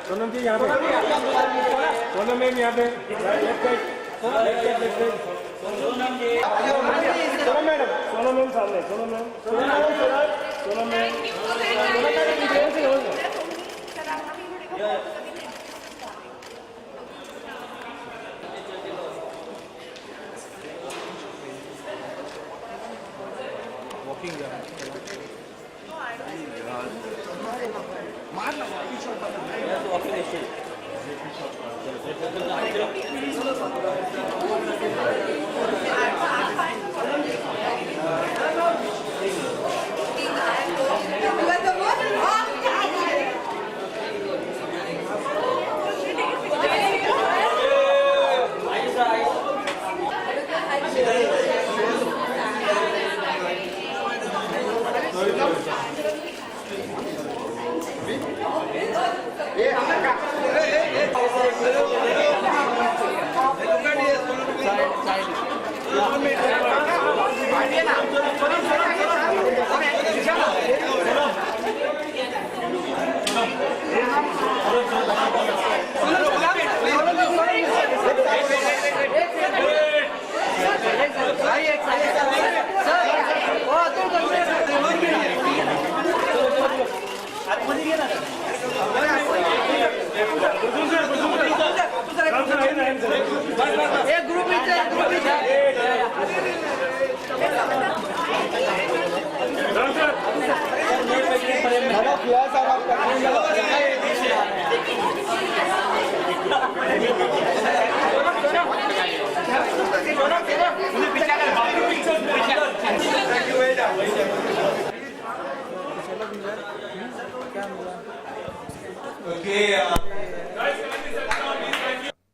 सोनम जी यहाँ पे, सोनम मैम यहाँ पे, सोनम मैडम, सोनम मैम सामने, Sonam ma'am, Sonam ma'am, walking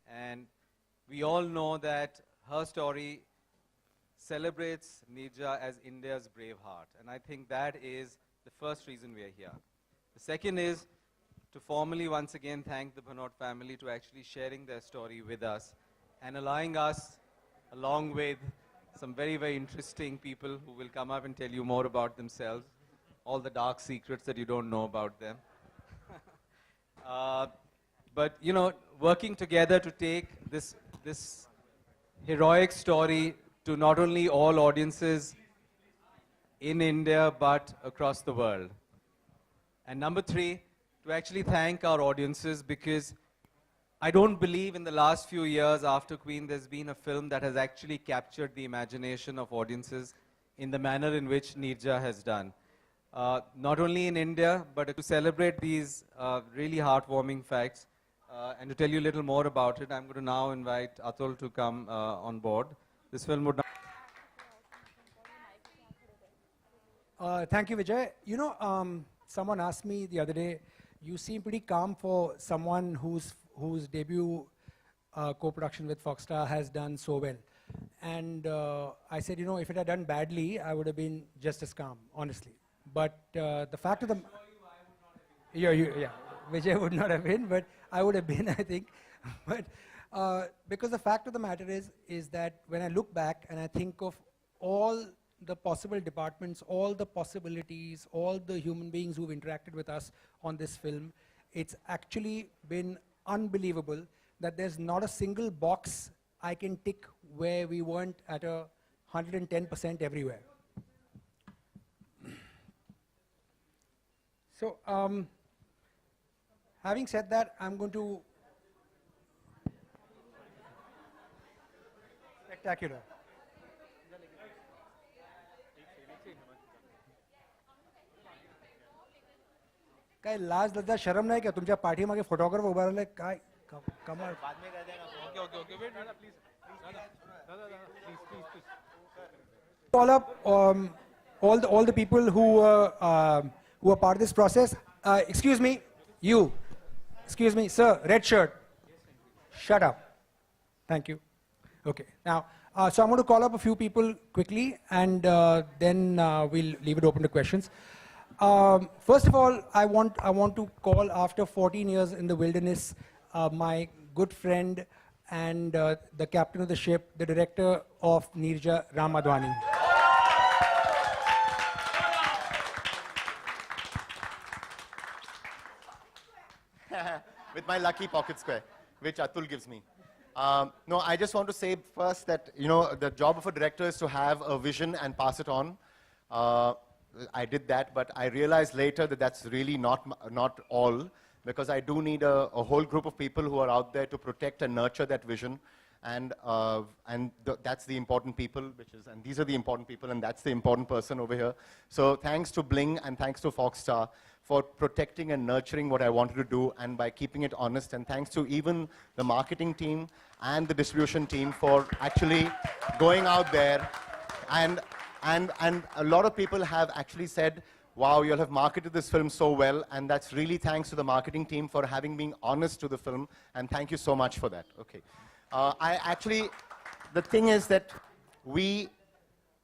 And we all know that her story celebrates Neerja as India's brave heart. And I think that is the first reason we are here. The second is to formally once again thank the Bhanot family to actually sharing their story with us and allowing us, along with some very, very interesting people who will come up and tell you more about themselves, all the dark secrets that you don't know about them. But, you know, working together to take this heroic story to not only all audiences in India, but across the world. And number three, to actually thank our audiences, because I don't believe in the last few years after Queen there's been a film that has actually captured the imagination of audiences in the manner in which Neerja has done. Not only in India, but to celebrate these really heartwarming facts and to tell you a little more about it, I'm going to now invite Atul to come on board. This film would not... Thank you, Vijay. You know, someone asked me the other day, you seem pretty calm for someone whose debut co-production with Foxstar has done so well. And I said, you know, if it had done badly, I would have been just as calm, honestly. But the fact of the... Yeah, Vijay would not have been, but I would have been, I think. But because the fact of the matter is that when I look back and I think of all the possible departments, all the possibilities, all the human beings who've interacted with us on this film, it's actually been unbelievable that there's not a single box I can tick where we weren't at 110% everywhere. So, having said that, I'm going to... Spectacular. काय लाज लज्जा शरम नाही का तुमच्या पाठीमागे photographer उभा राहिलाय काय कमाल all up all the people who are part of this process. Excuse me, you. Excuse me, sir. Red shirt. Shut up. Thank you. Okay. Now, so I'm going to call up a few people quickly, and then we'll leave it open to questions. First of all, I want to call, after 14 years in the wilderness, my good friend and the captain of the ship, the director of Neerja, Ram Advani. With my lucky pocket square, which Atul gives me. No, I just want to say first that, you know, the job of a director is to have a vision and pass it on. I did that, but I realized later that that's really not all, because I do need a whole group of people who are out there to protect and nurture that vision. And that's the important people, and these are the important people, and that's the important person over here. So thanks to Bling and thanks to Foxstar for protecting and nurturing what I wanted to do, and by keeping it honest. And thanks to even the marketing team and the distribution team for actually going out there. And a lot of people have actually said, wow, you all have marketed this film so well, and that's really thanks to the marketing team for having been honest to the film, and thank you so much for that. Okay. The thing is that we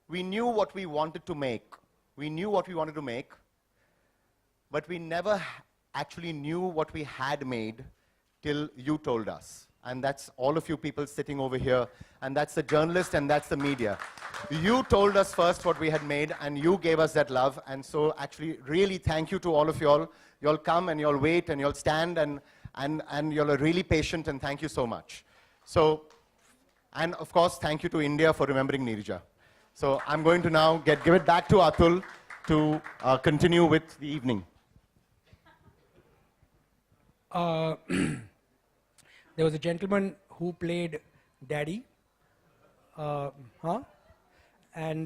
knew what we wanted to make. We knew what we wanted to make, but we never actually knew what we had made till you told us. And that's all of you people sitting over here, and that's the journalists, and that's the media. You told us first what we had made, and you gave us that love, and so actually really thank you to all of y'all. Y'all come and y'all wait and y'all stand, and y'all are really patient, and thank you so much. So, and of course, thank you to India for remembering Neerja. So I'm going to now give it back to Atul to continue with the evening. There was a gentleman who played Daddy, and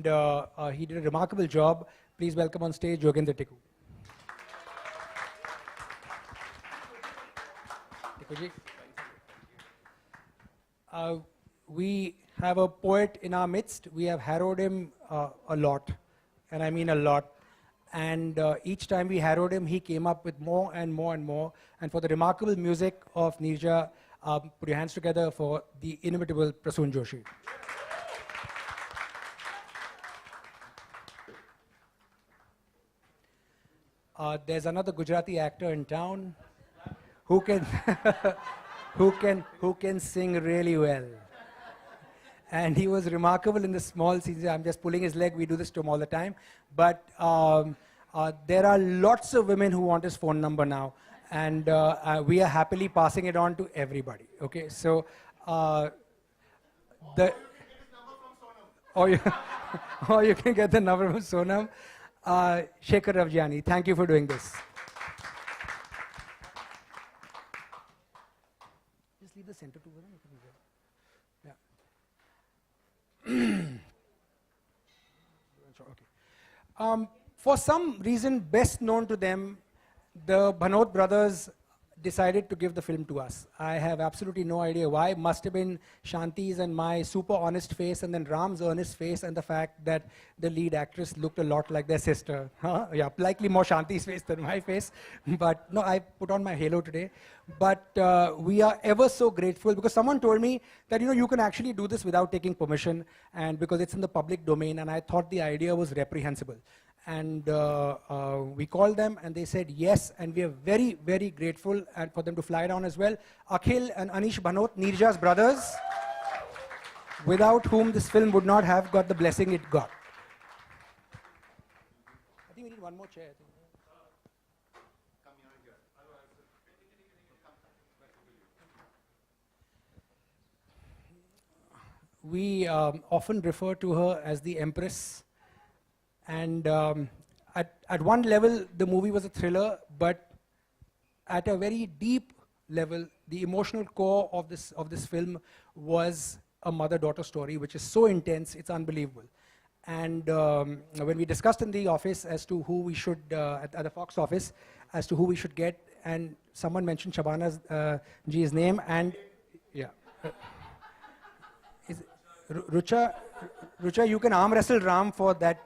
he did a remarkable job. Please welcome on stage Yogendra Tikku. Tikku ji. We have a poet in our midst. We have harrowed him a lot, and I mean a lot. And each time we harrowed him, he came up with more and more and more. And for the remarkable music of Neerja, put your hands together for the inimitable Prasoon Joshi. There's another Gujarati actor in town who can who can sing really well. And he was remarkable in the small scenes. I'm just pulling his leg. We do this to him all the time. But there are lots of women who want his phone number now. And we are happily passing it on to everybody. Okay, so or you can get the number from Sonam. Shekhar Ravjani, thank you for doing this. Just leave the center to them. Yeah. Okay. For some reason best known to them, the Bhanot brothers decided to give the film to us. I have absolutely no idea why. Must have been Shanti's and my super honest face, and then Ram's earnest face, and the fact that the lead actress looked a lot like their sister. Huh? Yeah, likely more Shanti's face than my face. But no, I put on my halo today. But we are ever so grateful, because someone told me that, you know, you can actually do this without taking permission, and because it's in the public domain, and I thought the idea was reprehensible. And we called them, and they said yes, and we are very, very grateful and for them to fly down as well. Akhil and Anish Bhanot, Neerja's brothers, without whom this film would not have got the blessing it got. I think we need one more chair. I think. We often refer to her as the Empress. And at one level, the movie was a thriller, but at a very deep level, the emotional core of this film was a mother-daughter story, which is so intense, it's unbelievable. And when we discussed in the office as to who we should, at the Fox office, as to who we should get, and someone mentioned Shabana ji's name, and yeah. Rucha, you can arm wrestle Ram for that.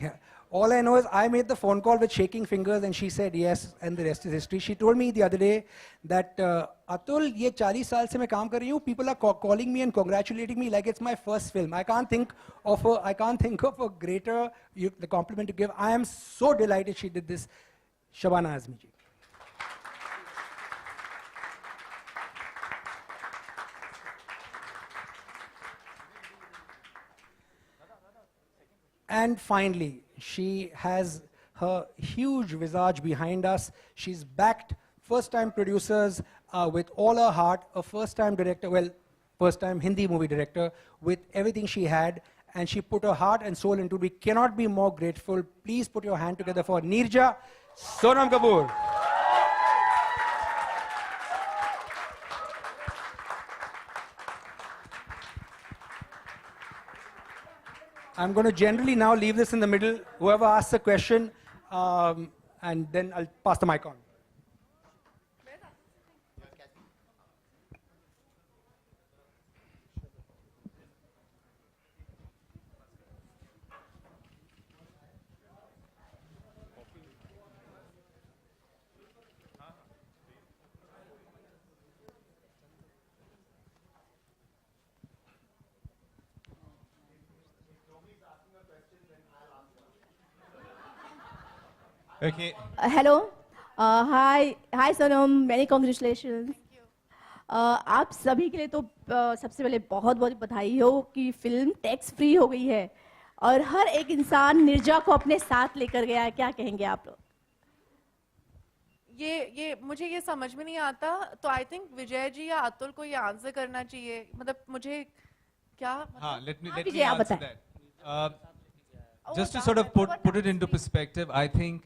Yeah. All I know is I made the phone call with shaking fingers and she said yes, and the rest is history. She told me the other day that Atul, ye 40 saal se main kaam kar rahi hu. People are calling me and congratulating me like it's my first film. I can't think of a greater the compliment to give. I am so delighted she did this, Shabana Azmi ji. And finally, she has her huge visage behind us. She's backed first-time producers with all her heart, a first-time director, well, first-time Hindi movie director, with everything she had, and she put her heart and soul into it. We cannot be more grateful. Please put your hand together for Neerja, Sonam Kapoor. I'm going to generally now leave this in the middle. Whoever asks a question, and then I'll pass the mic on. Okay. Hello. Hi Sonam. Many congratulations. आप सभी के लिए तो सबसे पहले बहुत बहुत बधाई हो कि फिल्म टैक्स फ्री हो गई है और हर एक इंसान निर्जा को अपने साथ लेकर गया है. क्या कहेंगे आप लोग? ये मुझे ये समझ में नहीं आता, तो आई थिंक विजय जी या अतुल को ये आंसर करना चाहिए. मतलब मुझे क्या हाँ, let me विजय, आप answer बताएं. that. Just to sort of put it into perspective, I think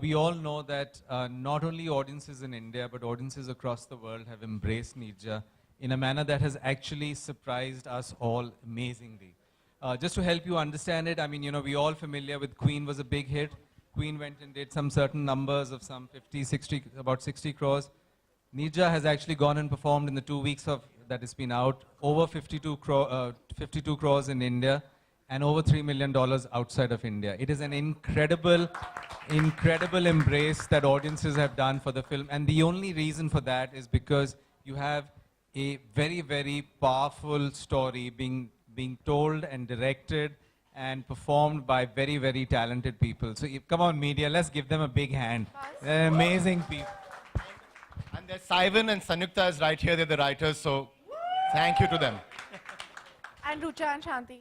we all know that not only audiences in India, but audiences across the world have embraced Neerja in a manner that has actually surprised us all amazingly. Just to help you understand it, I mean, you know, we all familiar with Queen was a big hit. Queen went and did some certain numbers of some 50, 60, about 60 crores. Neerja has actually gone and performed in the 2 weeks of that it's been out, over 52 crores in India, and over $3 million outside of India. It is an incredible embrace that audiences have done for the film. And the only reason for that is because you have a very, very powerful story being told and directed and performed by very, very talented people. So come on, media, let's give them a big hand. They're amazing people. And there's Saivan and Sanyukta is right here. They're the writers, so thank you to them. and Rucha and Shanti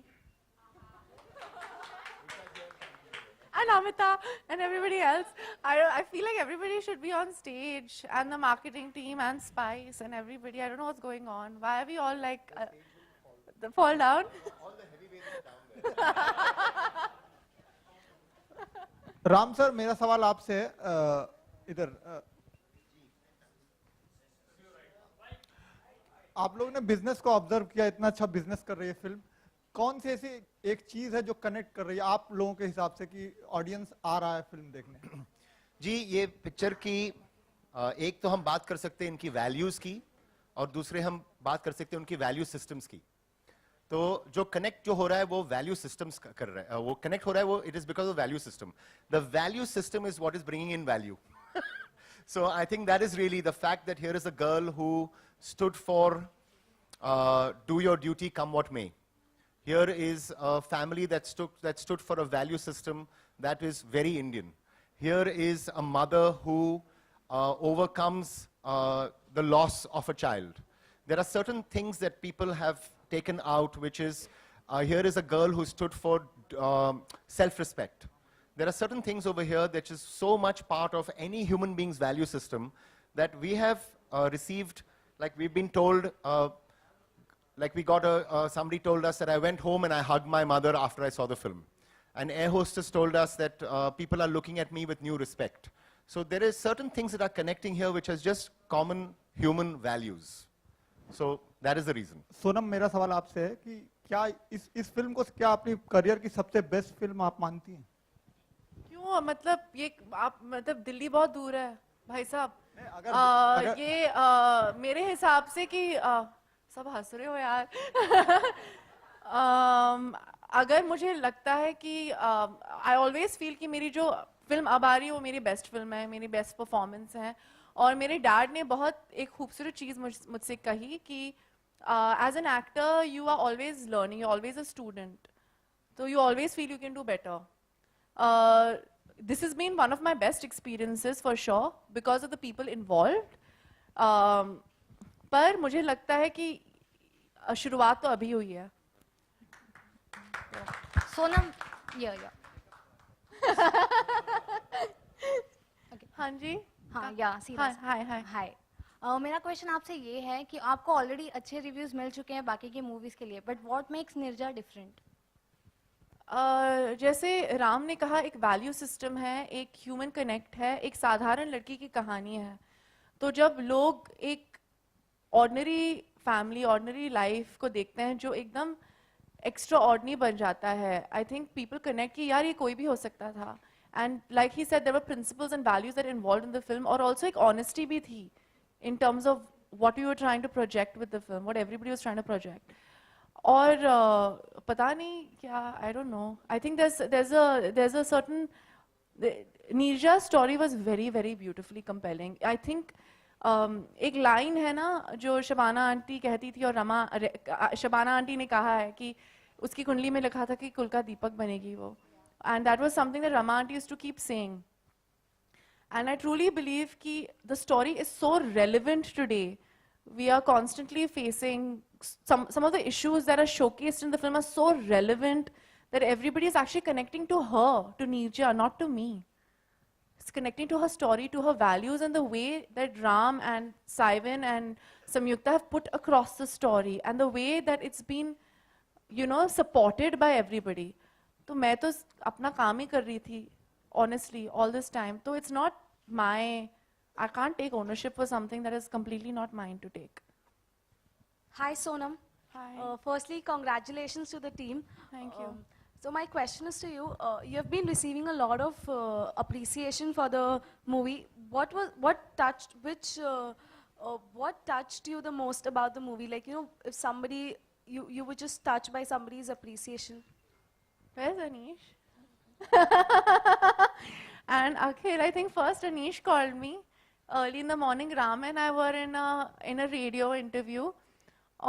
and Amita and everybody else. I feel like everybody should be on stage, and the marketing team and Spice and everybody. I don't know what's going on. Why are we all like the fall down? All the heavyweights are down there. Ram sir, मेरा सवाल आपसे है इधर आप लोगों ने business को observe किया, इतना अच्छा बिजनेस कर रही है फिल्म. कौन सी ऐसी एक चीज है जो कनेक्ट कर रही है आप लोगों के हिसाब से कि ऑडियंस आ रहा है फिल्म देखने? जी, ये पिक्चर की एक तो हम बात कर सकते हैं इनकी वैल्यूज की, और दूसरे हम बात कर सकते हैं उनकी वैल्यू सिस्टम्स की. तो जो कनेक्ट जो हो रहा है वो वैल्यू सिस्टम्स कर रहा है, वो कनेक्ट हो रहा है वो it is because of value system. The value system is what is bringing in value. So I think that is really the fact that here is a girl who stood for do your duty come what may. Here is a family that stood for a value system that is very Indian. Here is a mother who overcomes the loss of a child. There are certain things that people have taken out, which is here is a girl who stood for self-respect. There are certain things over here that is so much part of any human being's value system that we have received, like we've been told, like we got somebody told us that I went home and I hugged my mother after I saw the film. An air hostess told us that people are looking at me with new respect. So there is certain things that are connecting here which is just common human values. So that is the reason. Sonam, मेरा सवाल आपसे है कि क्या इस film को क्या अपनी करियर की सबसे बेस्ट फिल्म आप मानती हैं? क्यों, मतलब ये आप, मतलब दिल्ली बहुत दूर है भाई साहब। ये मेरे हिसाब से कि सब हंस रहे हो यार। अगर मुझे लगता है कि आई ऑलवेज फील कि मेरी जो फिल्म अब आ रही है वो मेरी बेस्ट फिल्म है, मेरी बेस्ट परफॉर्मेंस है। और मेरे डैड ने बहुत एक खूबसूरत चीज़ मुझसे कही कि as an actor you are always learning, you always a student, तो you always feel you can do better. This has been one of my best experiences for sure because of the people involved. पर मुझे लगता है कि शुरुआत तो अभी हुई है. सोनम, yeah. हाँ जी. हाँ, yeah, serious. Hi. मेरा क्वेश्चन आपसे ये है कि आपको ऑलरेडी अच्छे रिव्यूज मिल चुके हैं बाकी की मूवीज के लिए, but what makes Nirja different? जैसे राम ने कहा, एक वैल्यू सिस्टम है, एक ह्यूमन कनेक्ट है, एक साधारण लड़की की कहानी है. तो जब लोग एक ऑर्डिनरी फैमिली, ऑर्डिनरी लाइफ को देखते हैं जो एकदम एक्स्ट्रा ऑर्डिनरी बन जाता है, आई थिंक पीपल कनेक्ट कि यार ये कोई भी हो सकता था. And like he said, there were principles and values that involved in the film, और ऑल्सो एक ऑनेस्टी भी थी in terms of what you were trying to project with the film, what everybody was trying to project. और पता नहीं क्या, I don't know. I think there's a certain, Neerja's story was very very beautifully compelling. I think एक line है ना जो Shabana aunty कहती थी, और शबाना आंटी ने कहा है कि उसकी कुंडली में लिखा था कि कुल का दीपक बनेगी वो, and that was something that Rama aunty used to keep saying. And I truly believe that the story is so relevant today. We are constantly facing some of the issues that are showcased in the film are so relevant that everybody is actually connecting to her, to Neerja, not to me. It's connecting to her story, to her values, and the way that Ram and Saivan and Samyukta have put across the story, and the way that it's been, supported by everybody. So मैं तो अपना काम ही कर रही थी, honestly, all this time. So it's not I can't take ownership for something that is completely not mine to take. Hi Sonam. Hi. Firstly, congratulations to the team. Thank you. So my question is to you. You have been receiving a lot of appreciation for the movie. What touched you the most about the movie? Like, if somebody, you were just touched by somebody's appreciation. Where's Anish? And Akhil, I think first Anish called me early in the morning. Ram and I were in a radio interview,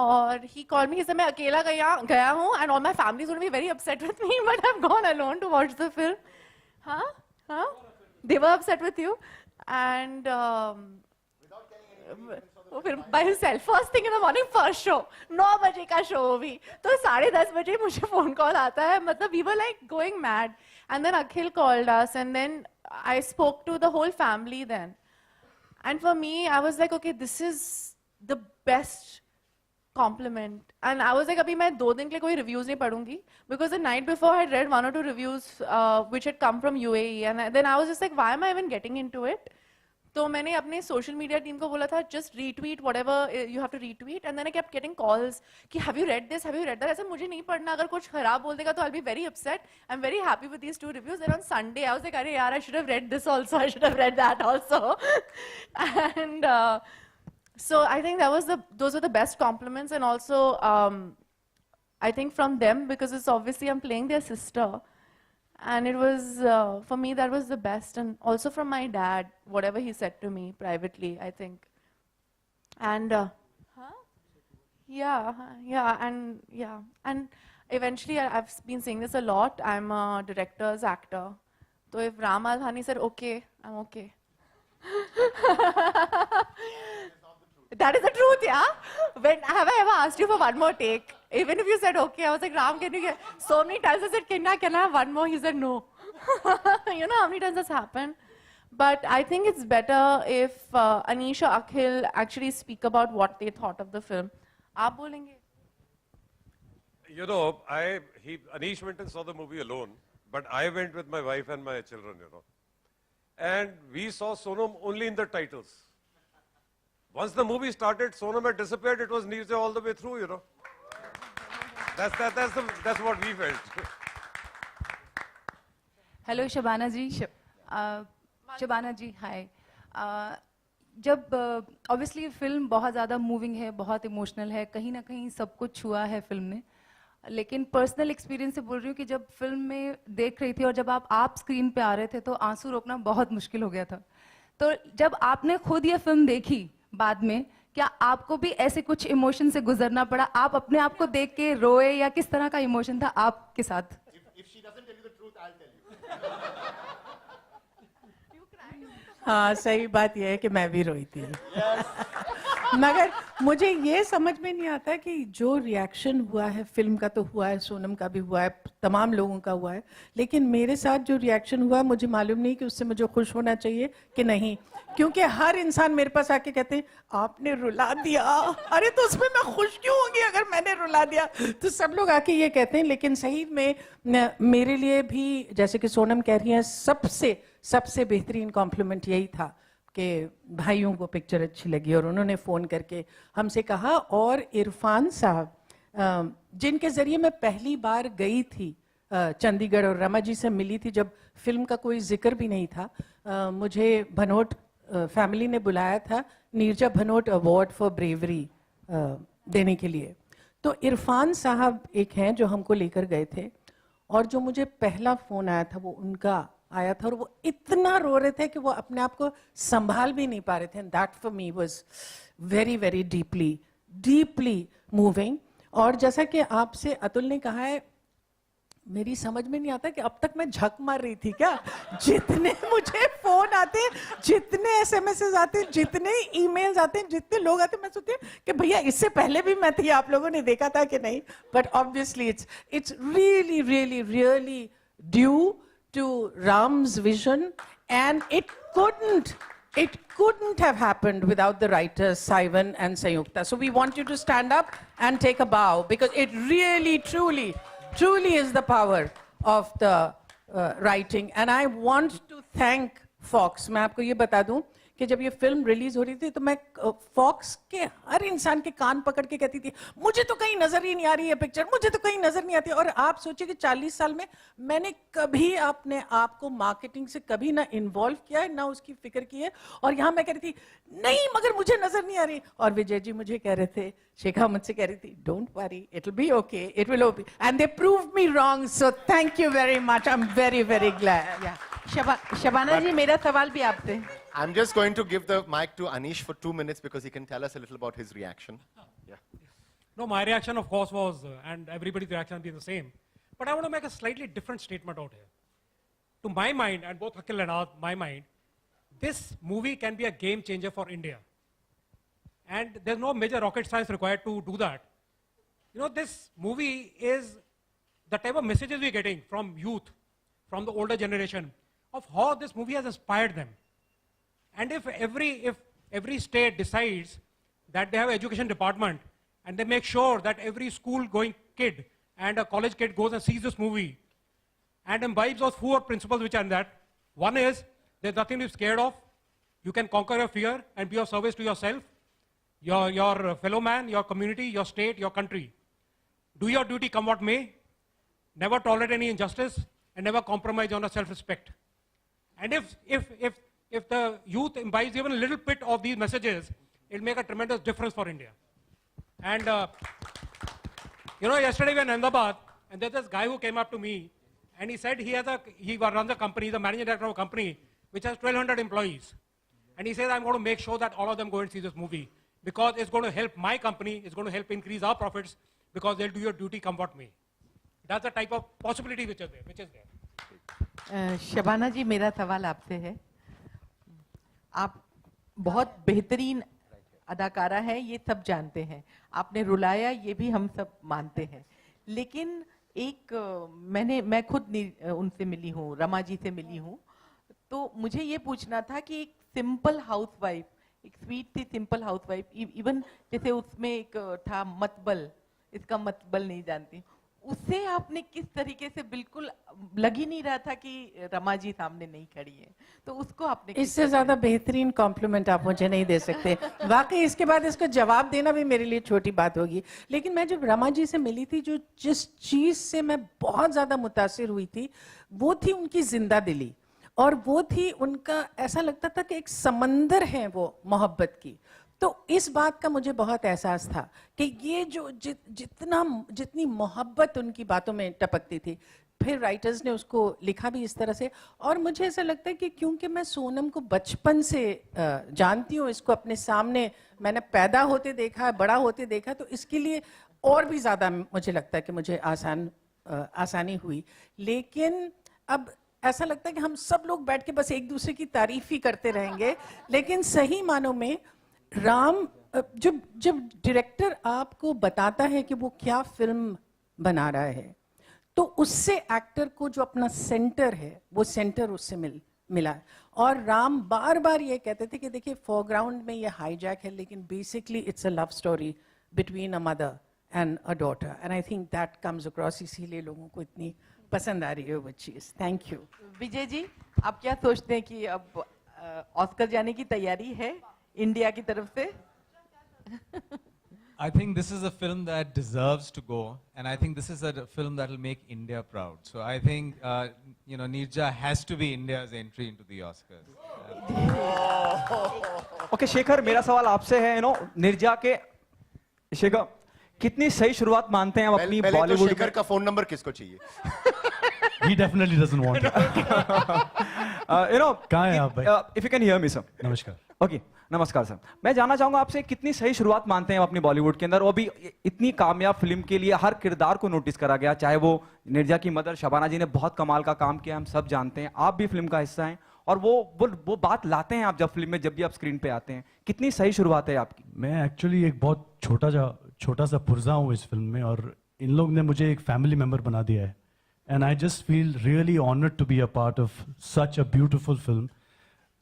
or he called me. He said, "मैं अकेला गया हूँ, and all my family is going to be very upset with me, but I've gone alone to watch the film." Huh? They were upset with you, and by himself, first thing in the morning, first show, 9 बजे का show भी, तो 10:30 बजे मुझे phone call आता है, मतलब we were like going mad. And then Akhil called us, and then I spoke to the whole family then. And for me, I was like, okay, this is the best compliment. And I was like, abhi main 2 दिन के लिए कोई reviews नहीं पढ़ूंगी, because the night before I had read 1 or 2 reviews which had come from UAE, and then I was just like, why am I even getting into it? तो मैंने अपने social media team को बोला था, just retweet whatever you have to retweet, and then I kept getting calls कि have you read this, have you read that? ऐसा मुझे नहीं पढ़ना, अगर कुछ खराब बोल देगा तो I'll be very upset. I'm very happy with these 2 reviews. Then on Sunday I was like, अरे यार, I should have read this also, I should have read that also. And so I think those were the best compliments, and also I think from them, because it's obviously I'm playing their sister. And it was, for me, that was the best. And also from my dad, whatever he said to me privately, I think. And, And eventually, I've been saying this a lot, I'm a director's actor. So if Ram Alhani said, okay, I'm okay. That is the truth, yeah? Have I ever asked you for 1 more take? Even if you said okay, I was like, Ram, can you get... So many times I said, can I have 1 more? He said no. You know how many times that's happened? But I think it's better if Anish or Akhil actually speak about what they thought of the film. Aap bolenge? Anish went and saw the movie alone, but I went with my wife and my children, And we saw Sonam only in the titles. Once the movie started, Sonam had disappeared. It was Neerja all the way through, That's what we felt. Hello Shabana ji Shabana ji hi जब obviously film बहुत ज़्यादा moving है, बहुत emotional है, कहीं ना कहीं सब कुछ छुआ है फिल्म ने, लेकिन पर्सनल एक्सपीरियंस से बोल रही हूँ कि जब फिल्म में देख रही थी और जब आप स्क्रीन पे आ रहे थे तो आंसू रोकना बहुत मुश्किल हो गया था। तो जब आपने खुद ये फिल्म देखी बाद में, क्या आपको भी ऐसे कुछ इमोशन से गुजरना पड़ा? आप अपने आप को देख के रोए या किस तरह का इमोशन था आपके साथ? हाँ, सही बात यह है कि मैं भी रोई थी। मगर मुझे ये समझ में नहीं आता कि जो रिएक्शन हुआ है फिल्म का तो हुआ है, सोनम का भी हुआ है, तमाम लोगों का हुआ है, लेकिन मेरे साथ जो रिएक्शन हुआ मुझे मालूम नहीं कि उससे मुझे खुश होना चाहिए कि नहीं, क्योंकि हर इंसान मेरे पास आके कहते हैं आपने रुला दिया। अरे तो उसमें मैं खुश क्यों होंगी अगर मैंने रुला दिया? तो सब लोग आके ये कहते हैं, लेकिन सही में मेरे लिए भी जैसे कि सोनम कह रही है, सबसे बेहतरीन कॉम्प्लीमेंट यही था कि भाइयों को पिक्चर अच्छी लगी और उन्होंने फ़ोन करके हमसे कहा। और इरफान साहब जिनके ज़रिए मैं पहली बार गई थी चंडीगढ़ और रमा जी से मिली थी जब फिल्म का कोई जिक्र भी नहीं था, मुझे भनोट फैमिली ने बुलाया था Neerja Bhanot award for bravery देने के लिए। तो इरफान साहब एक हैं जो हमको लेकर गए थे और जो मुझे पहला फ़ोन आया था वो उनका आया था और वो इतना रो रहे थे कि वो अपने आप को संभाल भी नहीं पा रहे थे। That for me was very very deeply moving. और जैसा कि आपसे अतुल ने कहा है, मेरी समझ में नहीं आता कि अब तक मैं झक मार रही थी क्या? जितने मुझे फोन आते, जितने एसएमएस आते, जितने ईमेल्स आते, जितने लोग आते, मैं सोचती हूँ कि भैया इससे पहले भी मैं थी, आप लोगों ने देखा था कि नहीं? But obviously it's really due to Ram's vision, and it couldn't have happened without the writers Saivan and Sayukta. So we want you to stand up and take a bow, because it really truly is the power of the writing. And I want to thank Fox. मैं आपको ये बता दूं कि जब ये film release हो रही थी तो मैं फॉक्स के हर इंसान के कान पकड़ के कहती थी मुझे तो कहीं नजर ही नहीं आ रही है पिक्चर, मुझे तो कहीं नजर नहीं आती। और आप सोचिए कि 40 साल में मैंने कभी अपने आप को मार्केटिंग से कभी ना इन्वॉल्व किया है, ना उसकी फिक्र की है, और यहाँ मैं कह रही थी नहीं मगर मुझे नजर नहीं आ रही। और विजय जी मुझे कह रहे थे, शेखा मुझसे कह रही थी don't worry, it will be okay, it will be, and they proved me wrong. So thank you very much, I am very glad. Shabana ji, मेरा सवाल भी आपसे। I'm just going to give the mic to Anish for 2 minutes because he can tell us a little about his reaction. Yeah. No, my reaction, of course, was, and everybody's reaction will be the same. But I want to make a slightly different statement out here. To my mind, and both Akhil and my mind, this movie can be a game changer for India. And there's no major rocket science required to do that. You know, this movie is the type of messages we're getting from youth, from the older generation, of how this movie has inspired them. And if every state decides that they have an education department and they make sure that every school-going kid and a college kid goes and sees this movie and imbibes those 4 principles which are in that. One is, there's nothing to be scared of. You can conquer your fear and be of service to yourself, your fellow man, your community, your state, your country. Do your duty come what may. Never tolerate any injustice and never compromise on your self-respect. And if the youth imbibes even a little bit of these messages, it'll make a tremendous difference for India. And you know, yesterday we were in Ahmedabad, and there's this guy who came up to me, and he said he runs a company, he's the managing director of a company which has 1,200 employees. And he says, I'm going to make sure that all of them go and see this movie, because it's going to help my company, it's going to help increase our profits, because they'll do your duty come what may. That's the type of possibility which is there. Shabana ji, मेरा सवाल आपसे है। आप बहुत बेहतरीन अदाकारा हैं, ये सब जानते हैं, आपने रुलाया ये भी हम सब मानते हैं, लेकिन मैं खुद उनसे मिली हूँ, रमा जी से मिली हूँ, तो मुझे ये पूछना था कि एक सिंपल हाउसवाइफ, एक स्वीट सी सिंपल हाउसवाइफ, इवन जैसे उसमें एक था मतबल, इसका मतबल नहीं जानती, उसे आपने किस तरीके से, बिल्कुल लग ही नहीं रहा था कि रमा जी सामने नहीं खड़ी है, तो उसको आपने इससे ज्यादा बेहतरीन कॉम्प्लीमेंट आप मुझे नहीं दे सकते। वाकई इसके बाद इसको जवाब देना भी मेरे लिए छोटी बात होगी। लेकिन मैं जब रमा जी से मिली थी, जो जिस चीज से मैं बहुत ज्यादा मुतासिर हुई थी वो थी उनकी जिंदा दिली, और वो थी उनका, ऐसा लगता था कि एक समंदर है वो मोहब्बत की। तो इस बात का मुझे बहुत एहसास था कि ये जो जितनी मोहब्बत उनकी बातों में टपकती थी, फिर राइटर्स ने उसको लिखा भी इस तरह से। और मुझे ऐसा लगता है कि क्योंकि मैं सोनम को बचपन से जानती हूँ, इसको अपने सामने मैंने पैदा होते देखा, बड़ा होते देखा, तो इसके लिए और भी ज़्यादा मुझे लगता है कि मुझे आसानी हुई। लेकिन अब ऐसा लगता है कि हम सब लोग बैठ के बस एक दूसरे की तारीफ ही करते रहेंगे, लेकिन सही मानों में राम, जब डायरेक्टर आपको बताता है कि वो क्या फिल्म बना रहा है, तो उससे एक्टर को जो अपना सेंटर है वो सेंटर उससे मिला। और राम बार बार ये कहते थे कि देखिए फोरग्राउंड में ये हाईजैक है, लेकिन basically it's a love story between a mother and a daughter, and I think that comes across, इसीलिए लोगों को इतनी पसंद आ रही है वो चीज़। Thank you. विजय जी, आप क्या सोचते हैं कि अब ऑस्कर जाने की तैयारी है इंडिया की तरफ से? I think this is a film that deserves to go, and I think this is a film that will make India proud. So I think, Neerja has to be India's entry into the Oscars. Okay, Shekhar, मेरा सवाल आपसे है, नीरजा के, शेखर, कितनी सही शुरुआत मानते हैं आप अपनी बॉलीवुड? तो शेखर का फोन नंबर किसको चाहिए? He definitely doesn't want it. कहाँ हैं आप भाई? If you can hear me, sir. नमस्कार. Okay, नमस्कार सर। मैं जानना चाहूंगा आपसे, कितनी सही शुरुआत मानते हैं आप अपनी बॉलीवुड के अंदर? वो भी इतनी कामयाब फिल्म के लिए हर किरदार को नोटिस करा गया, चाहे वो नीरजा की मदर शबाना जी ने बहुत कमाल का काम किया, हम सब जानते हैं, आप भी फिल्म का हिस्सा हैं, और वो बात लाते हैं आप जब फिल्म में, जब भी आप स्क्रीन पे आते हैं। कितनी सही शुरुआत है आपकी? मैं एक्चुअली एक बहुत छोटा सा पुर्जा हूँ इस फिल्म में, और इन लोग ने मुझे एक फैमिली मेंबर बना दिया है, and I just feel really honoured to be a part of such a beautiful film.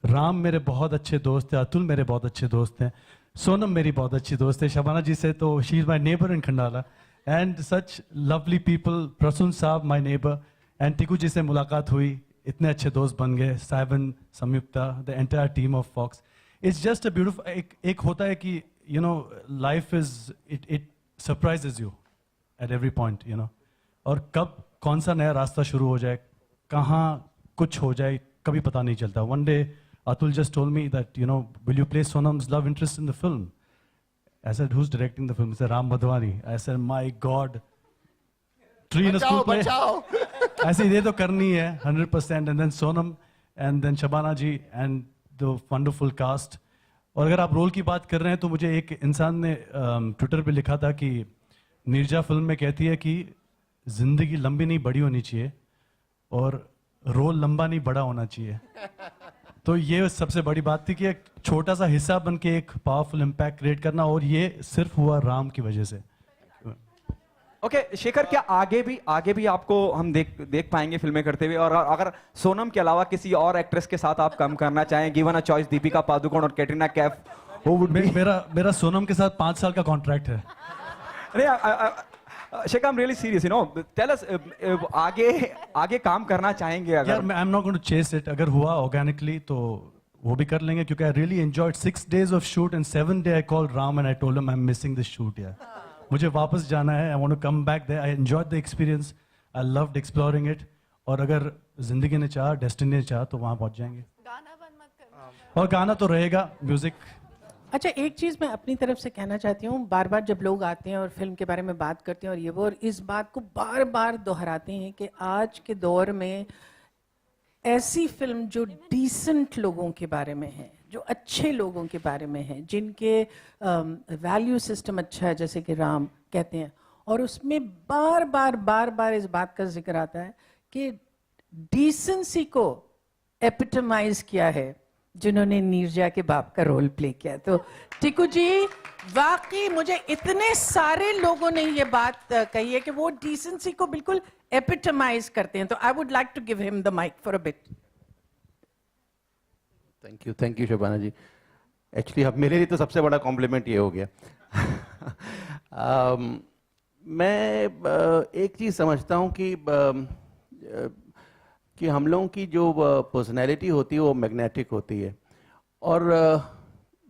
Ram मेरे बहुत अच्छे दोस्त हैं, अतुल मेरे बहुत अच्छे दोस्त हैं, सोनम मेरी बहुत अच्छी दोस्त है, शबाना जी से तो she is my neighbour in Khandala, and such lovely people, Prasoon sahab my neighbour, and टिकू जी से मुलाकात हुई, इतने अच्छे दोस्त बन गए, Saiwyn, Sanyukta, the entire team of Fox. It's just a beautiful, एक होता है कि life is it surprises you at every point, और कब कौन सा नया रास्ता शुरू हो जाए, कहाँ कुछ हो जाए, कभी पता नहीं चलता। One day Atul just told me that, will you play Sonam's love interest in the film? I said, who's directing the film? He said, Ram Madhwani. I said, my God. Tree in a school play. I said, ये तो करनी है 100%. And then Sonam, and then Shabana ji, and the wonderful cast. और अगर आप role की बात कर रहे हैं, तो मुझे एक इंसान ने ट्विटर पे लिखा था कि नीरजा फिल्म में कहती है कि जिंदगी लंबी नहीं बड़ी होनी चाहिए, और रोल लंबा नहीं बड़ा होना चाहिए। तो ये सबसे बड़ी बात थी कि एक छोटा सा हिस्सा बन के एक पावरफुल इम्पैक्ट क्रिएट करना, और ये सिर्फ हुआ राम की वजह से। ओके, शेखर, क्या आगे भी आपको हम देख पाएंगे फिल्में करते हुए? और अगर सोनम के अलावा किसी और एक्ट्रेस के साथ आप काम करना चाहें, given a choice, Deepika Padukone और Katrina Kaif, who would be? मेरा सोनम के साथ 5 साल का कॉन्ट्रैक्ट है। Shekhar, I'm really serious, tell us, आगे काम करना चाहेंगे अगर? यार, I'm not going to chase it. अगर हुआ organically तो वो भी कर लेंगे, क्योंकि I really enjoyed 6 days of shoot, and 7th day I called Ram and I told him I'm missing this shoot. मुझे वापस जाना है, I want to come back there. I enjoyed the experience. I loved exploring it. और अगर जिंदगी ने चाहा, destiny ने चाहा, तो वहाँ पहुँच जाएंगे। गाना बंद मत करना। और गाना तो रहेगा, म्यूजिक। अच्छा, एक चीज़ मैं अपनी तरफ से कहना चाहती हूँ, बार बार जब लोग आते हैं और फिल्म के बारे में बात करते हैं और ये वो, और इस बात को बार बार दोहराते हैं कि आज के दौर में ऐसी फिल्म जो डिसेंट लोगों के बारे में है, जो अच्छे लोगों के बारे में है, जिनके वैल्यू सिस्टम अच्छा है, जैसे कि राम कहते हैं, और उसमें बार बार इस बात का जिक्र आता है कि डिसेंसी को एपिटमाइज किया है जिन्होंने नीरजा के बाप का रोल प्ले किया। तो टिकू जी, वाकई मुझे इतने सारे लोगों ने ये बात कही है कि वो डिसेंसी को बिल्कुल एपिटमाइज करते हैं, तो I would like to give him the mic for a bit. Thank you Shabana ji. Actually अब मेरे लिए तो सबसे बड़ा कॉम्प्लीमेंट ये हो गया। मैं एक चीज़ समझता हूँ कि हम लोगों की जो पर्सनैलिटी होती है वो मैग्नेटिक होती है, और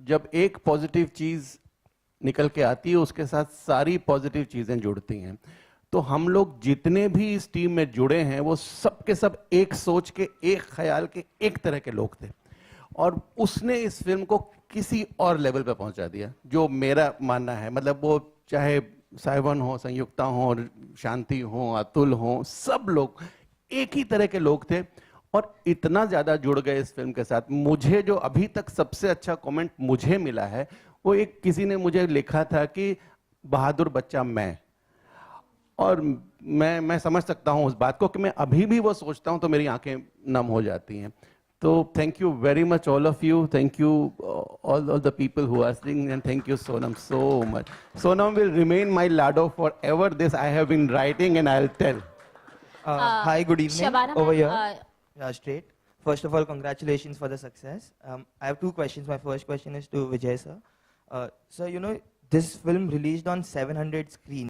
जब एक पॉजिटिव चीज़ निकल के आती है उसके साथ सारी पॉजिटिव चीज़ें जुड़ती हैं। तो हम लोग जितने भी इस टीम में जुड़े हैं वो सब के सब एक सोच के, एक ख्याल के, एक तरह के लोग थे, और उसने इस फिल्म को किसी और लेवल पे पहुंचा दिया, जो मेरा मानना है। मतलब वो चाहे साइवन हो, संयुक्ता हो, शांति हो, अतुल हो, सब लोग एक ही तरह के लोग थे और इतना ज़्यादा जुड़ गए इस फिल्म के साथ। मुझे जो अभी तक सबसे अच्छा कमेंट मुझे मिला है वो एक किसी ने मुझे लिखा था कि बहादुर बच्चा मैं, और मैं समझ सकता हूँ उस बात को कि मैं अभी भी वो सोचता हूँ तो मेरी आंखें नम हो जाती हैं। तो thank you very much all of you, thank you all the people who are singing, and thank you Sonam so much. Sonam will remain my Lado forever. This I have been writing and I'll tell. Hi, good evening. Shabana Over ma'am, here. Yeah, straight. First of all, congratulations for the success. I have two questions. My first question is to Vijay sir. Sir, you know, this film released on 700 screens.